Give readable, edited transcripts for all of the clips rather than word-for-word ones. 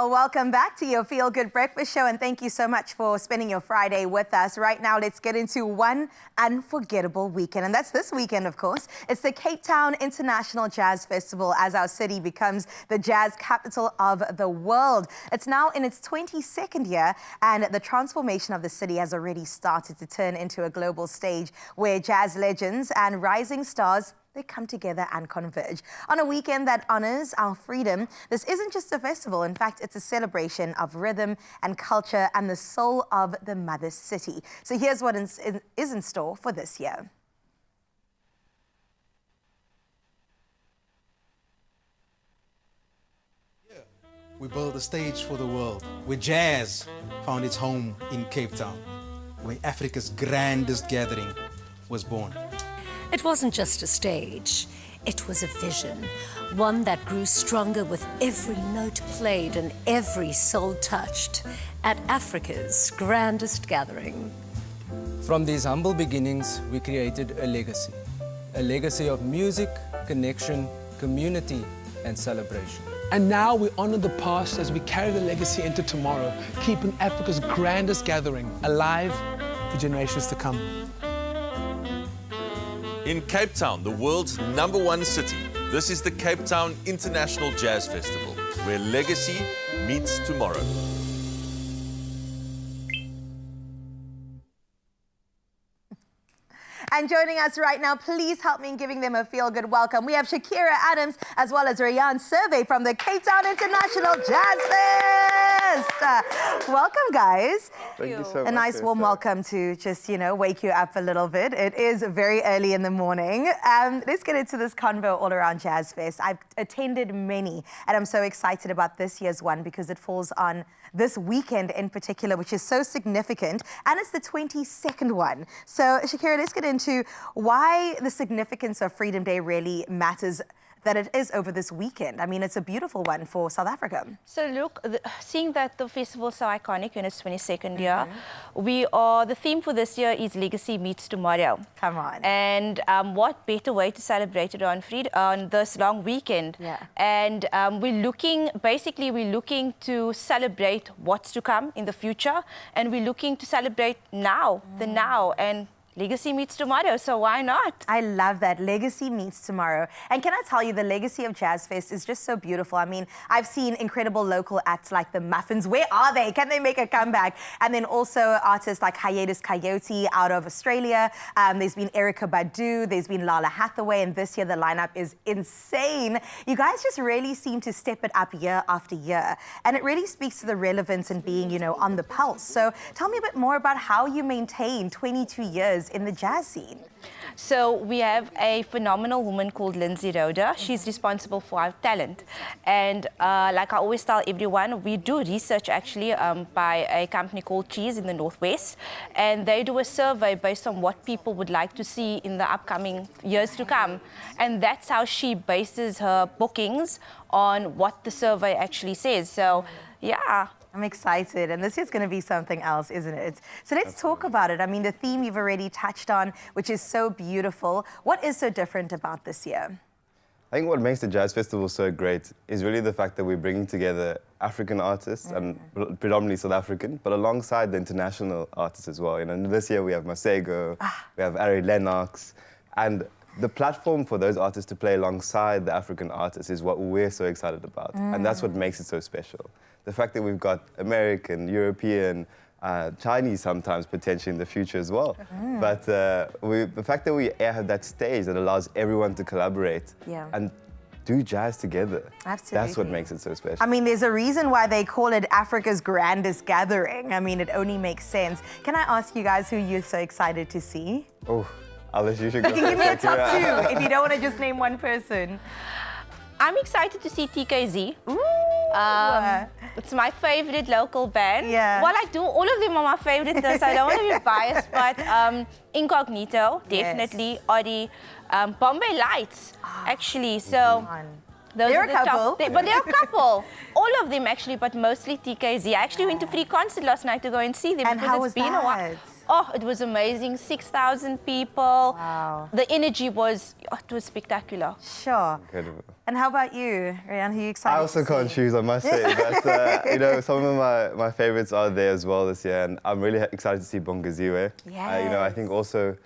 Well, welcome back to your Feel Good Breakfast Show, and thank you so much for spending your Friday with us. Right now, let's get into one unforgettable weekend, and that's this weekend, of course. It's the Cape Town International Jazz Festival, as our city becomes the jazz capital of the world. It's now in its 22nd year, and the transformation of the city has already started to turn into a global stage where jazz legends and rising stars, they come together and converge. On a weekend that honors our freedom, this isn't just a festival. In fact, it's a celebration of rhythm and culture and the soul of the mother city. So here's what is in store for this year. We built a stage for the world where jazz found its home in Cape Town, where Africa's grandest gathering was born. It wasn't just a stage, it was a vision, one that grew stronger with every note played and every soul touched at Africa's grandest gathering. From these humble beginnings, we created a legacy of music, connection, community, and celebration. And now we honor the past as we carry the legacy into tomorrow, keeping Africa's grandest gathering alive for generations to come. In Cape Town, the world's #1 city, this is the Cape Town International Jazz Festival, where legacy meets tomorrow. And joining us right now, please help me in giving them a feel-good welcome. We have Shakira Adams as well as Rayan Survey from the Cape Town International Jazz Fest. Welcome, guys. Thank you so much. A nice warm welcome to just, wake you up a little bit. It is very early in the morning. Let's get into this convo all around Jazz Fest. I've attended many, and I'm so excited about this year's one because it falls on this weekend in particular, which is so significant, and it's the 22nd one. So, Shakira, let's get into why the significance of Freedom Day really matters, that it is over this weekend. I mean, it's a beautiful one for South Africa. So look, seeing that the festival is so iconic in its 22nd year, the theme for this year is Legacy Meets Tomorrow. Come on. And what better way to celebrate it on this long weekend? Yeah. And we're looking to celebrate what's to come in the future, and we're looking to celebrate now, the now, and Legacy meets tomorrow, so why not? I love that. Legacy meets tomorrow. And can I tell you, the legacy of Jazz Fest is just so beautiful. I mean, I've seen incredible local acts like the Muffins. Where are they? Can they make a comeback? And then also artists like Hiatus Coyote out of Australia. There's been Erykah Badu. There's been Lala Hathaway. And this year, the lineup is insane. You guys just really seem to step it up year after year. And it really speaks to the relevance and being, on the pulse. So tell me a bit more about how you maintain 22 years in the jazz scene. So we have a phenomenal woman called Lindsay Roder. She's responsible for our talent. And like I always tell everyone, we do research actually by a company called Cheese in the Northwest. And they do a survey based on what people would like to see in the upcoming years to come. And that's how she bases her bookings on what the survey actually says. So, yeah. I'm excited, and this is going to be something else, isn't it? So let's talk about it. I mean, the theme you've already touched on, which is so beautiful. What is so different about this year? I think what makes the Jazz Festival so great is really the fact that we're bringing together African artists, and predominantly South African, but alongside the international artists as well. And this year we have Masego, we have Ari Lennox, and the platform for those artists to play alongside the African artists is what we're so excited about. And that's what makes it so special. The fact that we've got American, European, Chinese sometimes potentially in the future as well. But the fact that we have that stage that allows everyone to collaborate and do jazz together. Absolutely. That's what makes it so special. I mean, there's a reason why they call it Africa's grandest gathering. I mean, it only makes sense. Can I ask you guys who you're so excited to see? Oh, Alice, you should go. You can give me a top two if you don't want to just name one person. I'm excited to see TKZ. Ooh. It's my favorite local band. Yeah. Well, all of them are my favorite, though, so I don't want to be biased, but Incognito, definitely. Yes. Odi, Bombay Lights, actually. So They're a couple. But they're a couple. All of them, actually, but mostly TKZ. I actually went to Free Concert last night to go and see them. And because how it's was been a while. that? Oh, it was amazing. 6,000 people. Wow. The energy was, it was spectacular. Sure. Incredible. And how about you, Rian? Who are you excited I also to can't see? choose, I must say. But, you know, some of my favorites are there as well this year. And I'm really excited to see Bongaziwe. You know, I think also,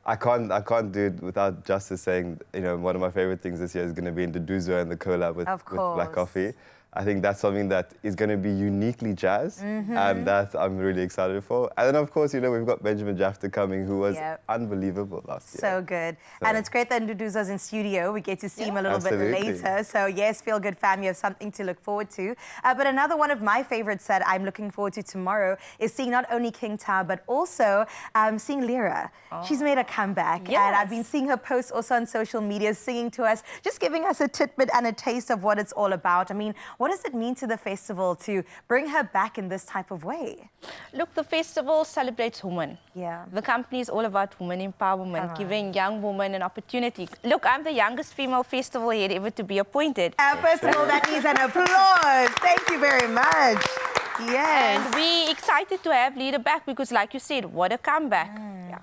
I can't do it without justice saying, you know, one of my favorite things this year is going to be in Duduzo and the collab with Black Coffee. I think that's something that is going to be uniquely jazz, and that I'm really excited for. And then, of course, you know, we've got Benjamin Jafta coming, who was unbelievable last year. So good. And it's great that Nduduzo's in studio. We get to see him a little bit later. So, yes, Feel Good fam, you have something to look forward to. But another one of my favorites that I'm looking forward to tomorrow is seeing not only King Tao, but also seeing Lyra. She's made a comeback. Yes. And I've been seeing her posts also on social media, singing to us, just giving us a tidbit and a taste of what it's all about. I mean, what does it mean to the festival to bring her back in this type of way? Look, the festival celebrates women. Yeah. The company is all about women empowerment, giving young women an opportunity. Look, I'm the youngest female festival head ever to be appointed. First of all, that needs an applause. Thank you very much. Yes. And we're excited to have Lyra back because, like you said, what a comeback. Yeah.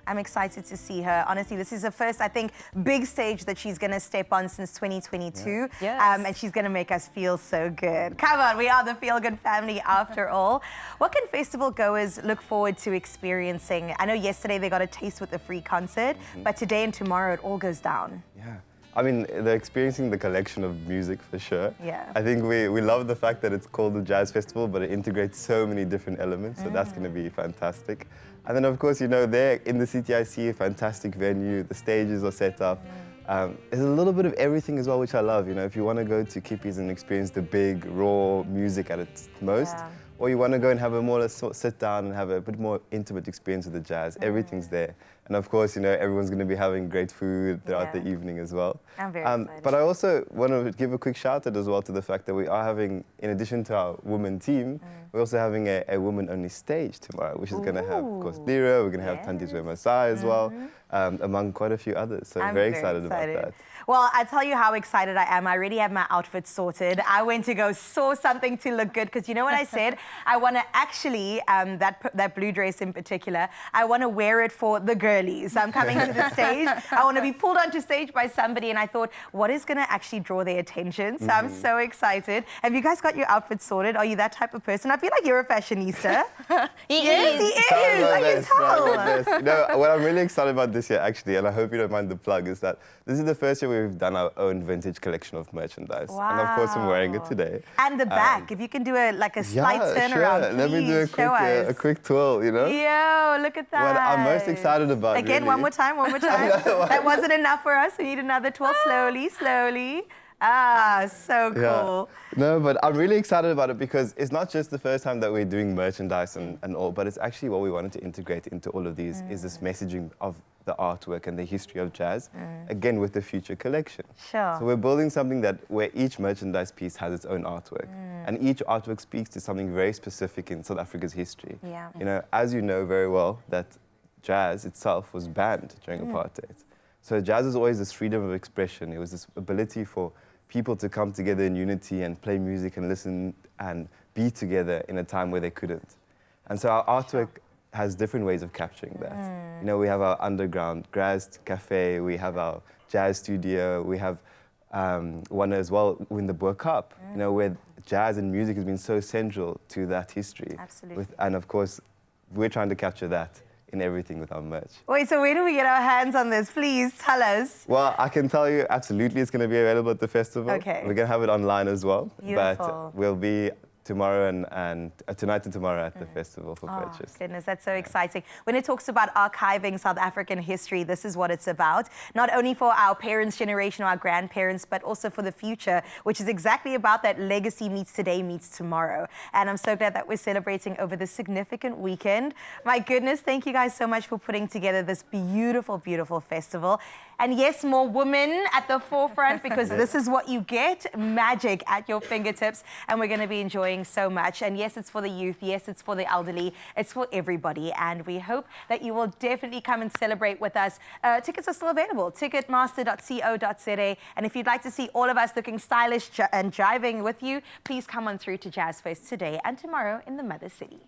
I'm excited to see her. Honestly, this is the first, I think, big stage that she's going to step on since 2022. Yes. And she's going to make us feel so good. Come on, we are the Feel Good family after all. What can festival goers look forward to experiencing? I know yesterday they got a taste with the free concert, but today and tomorrow it all goes down. Yeah. I mean, they're experiencing the collection of music for sure. Yeah. I think we love the fact that it's called the Jazz Festival, but it integrates so many different elements, so that's going to be fantastic. And then, of course, you know, there in the CTIC, a fantastic venue, the stages are set up. There's a little bit of everything as well, which I love. You know, if you want to go to Kippie's and experience the big, raw music at its most, or you want to go and have a more sit down and have a bit more intimate experience with the jazz, everything's there. And of course, you know, everyone's going to be having great food throughout the evening as well. I'm very excited. But I also want to give a quick shout out as well to the fact that we are having, in addition to our women team, we're also having a woman-only stage tomorrow, which is going to have, of course, Lyra, we're going to have Tandiswe Masai as well, among quite a few others. So I'm very excited about that. Well, I tell you how excited I am. I already have my outfit sorted. I went to go saw something to look good because you know what I said? I want to actually, that blue dress in particular, I want to wear it for the girlies. I'm coming to the stage. I want to be pulled onto stage by somebody, and I thought, what is going to actually draw their attention? So I'm so excited. Have you guys got your outfit sorted? Are you that type of person? I feel like you're a fashionista. Yes, he is. I can tell. You know, what I'm really excited about this year, actually, and I hope you don't mind the plug, is that this is the first year we've done our own vintage collection of merchandise. Wow. And of course, I'm wearing it today. And the back, if you can do a slight turnaround, sure. Let me do a quick twirl, you know? Yo, look at that. What I'm most excited about, Again, really. one more time. That wasn't enough for us. We need another twirl, slowly. Ah, so cool. Yeah. No, but I'm really excited about it because it's not just the first time that we're doing merchandise and all, but it's actually what we wanted to integrate into all of these is this messaging of the artwork and the history of jazz, again with the future collection. Sure. So we're building something where each merchandise piece has its own artwork, and each artwork speaks to something very specific in South Africa's history. Yeah. You know, as you know very well, that jazz itself was banned during apartheid. So jazz is always this freedom of expression. It was this ability for people to come together in unity and play music and listen and be together in a time where they couldn't. And so our artwork has different ways of capturing that. You know, we have our underground Graz Cafe, we have our jazz studio, we have one as well in the Boer Cup, you know, where jazz and music has been so central to that history. Absolutely. And of course, we're trying to capture that in everything with our merch. Wait, so where do we get our hands on this? Please tell us. Well, I can tell you absolutely it's going to be available at the festival. Okay. We're going to have it online as well. Beautiful. But we'll be tomorrow and tonight and tomorrow at the festival for purchase. Goodness, that's so exciting. When it talks about archiving South African history, this is what it's about. Not only for our parents' generation or our grandparents, but also for the future, which is exactly about that legacy meets today, meets tomorrow. And I'm so glad that we're celebrating over this significant weekend. My goodness, thank you guys so much for putting together this beautiful, beautiful festival. And yes, more women at the forefront because this is what you get, magic at your fingertips. And we're going to be enjoying so much. And yes, it's for the youth. Yes, it's for the elderly. It's for everybody. And we hope that you will definitely come and celebrate with us. Tickets are still available, ticketmaster.co.za. And if you'd like to see all of us looking stylish and jiving with you, please come on through to Jazz Fest today and tomorrow in the Mother City.